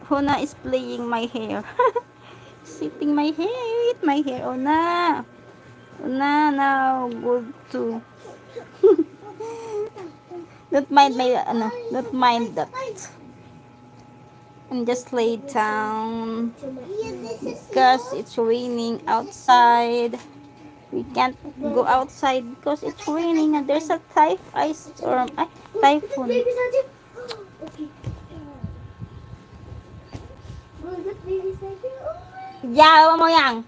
Hona is playing my hair. Sitting my hair with my hair. Una. Una now good to. Don't mind my don't mind that. I'm just lay down because it's raining outside. We can't go outside because it's raining and there's a ice storm. Typhoon. Yeah, mo yang.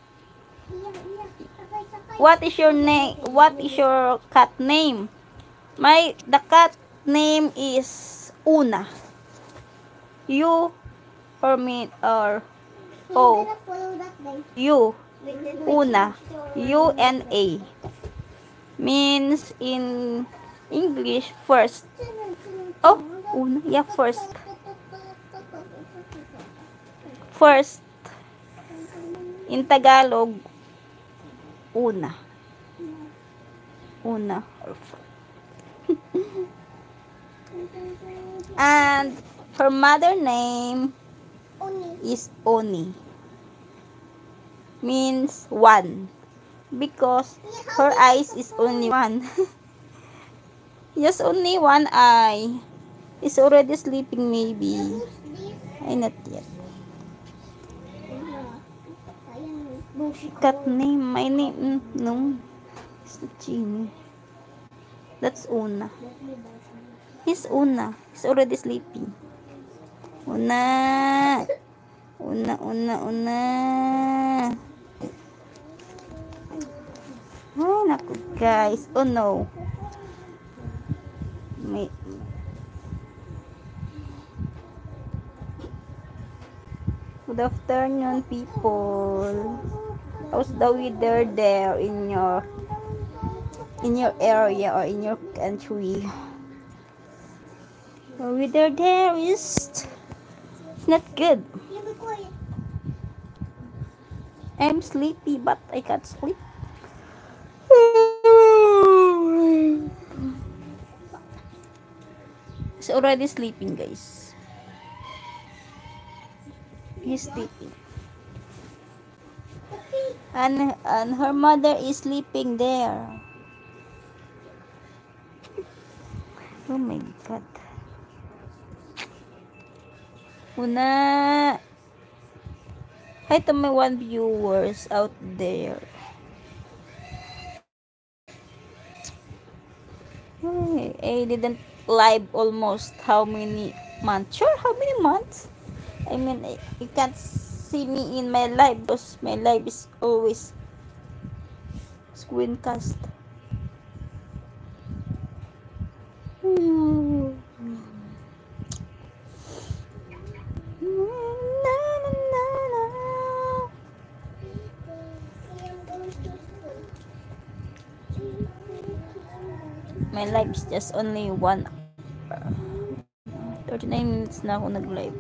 What is your name? What is your cat name? The cat name is Una. You or me or O. You. Una. U-N-A. Means in English first. Oh, Una. Yeah, first. First. In Tagalog, Una. Una. And her mother name is Oni. Means one. Because her eyes is only one. Just only one eye. Is already sleeping maybe. Ay, not yet. Cat name. My name. No. It's not Genie. That's Una. He's Una. He's already sleeping. Una. Una. Ay, naku guys. Oh no. Good afternoon, people. How's the weather there in your area or in your country? The weather there is not good. I'm sleepy, but I can't sleep. He's already sleeping, guys. He's sleeping. And her mother is sleeping there. Oh my God. Una. Hi to my one viewers out there. I didn't live almost how many months? Sure, how many months? I mean, you can't see me in my live because my live is always screencast. My live is just only 1 hour. 39 minutes na ako nag-live.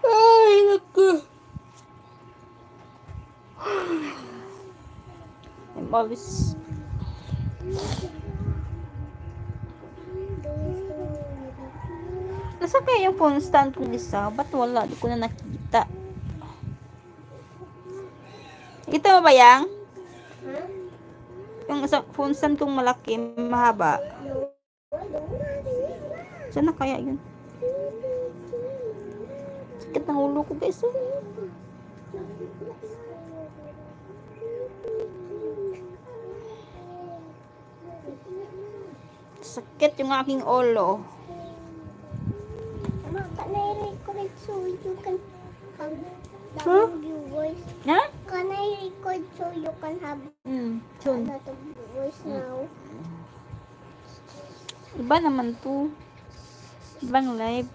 Ay, naku. I'm always... Nasa kaya yung phone stand kong isa? Ba't wala? Di ko na nakita. Kita mo ba yang? Yung isang phone stand kong malaki, mahaba. Saan na kaya yun? Sakit ng ulo ko, guys. Sakit yung aking ulo. Can I record so you can have Huh? viewers? Ha? Can I record so you can have a Soon. lot of viewers now? Iba naman to. Ibang live.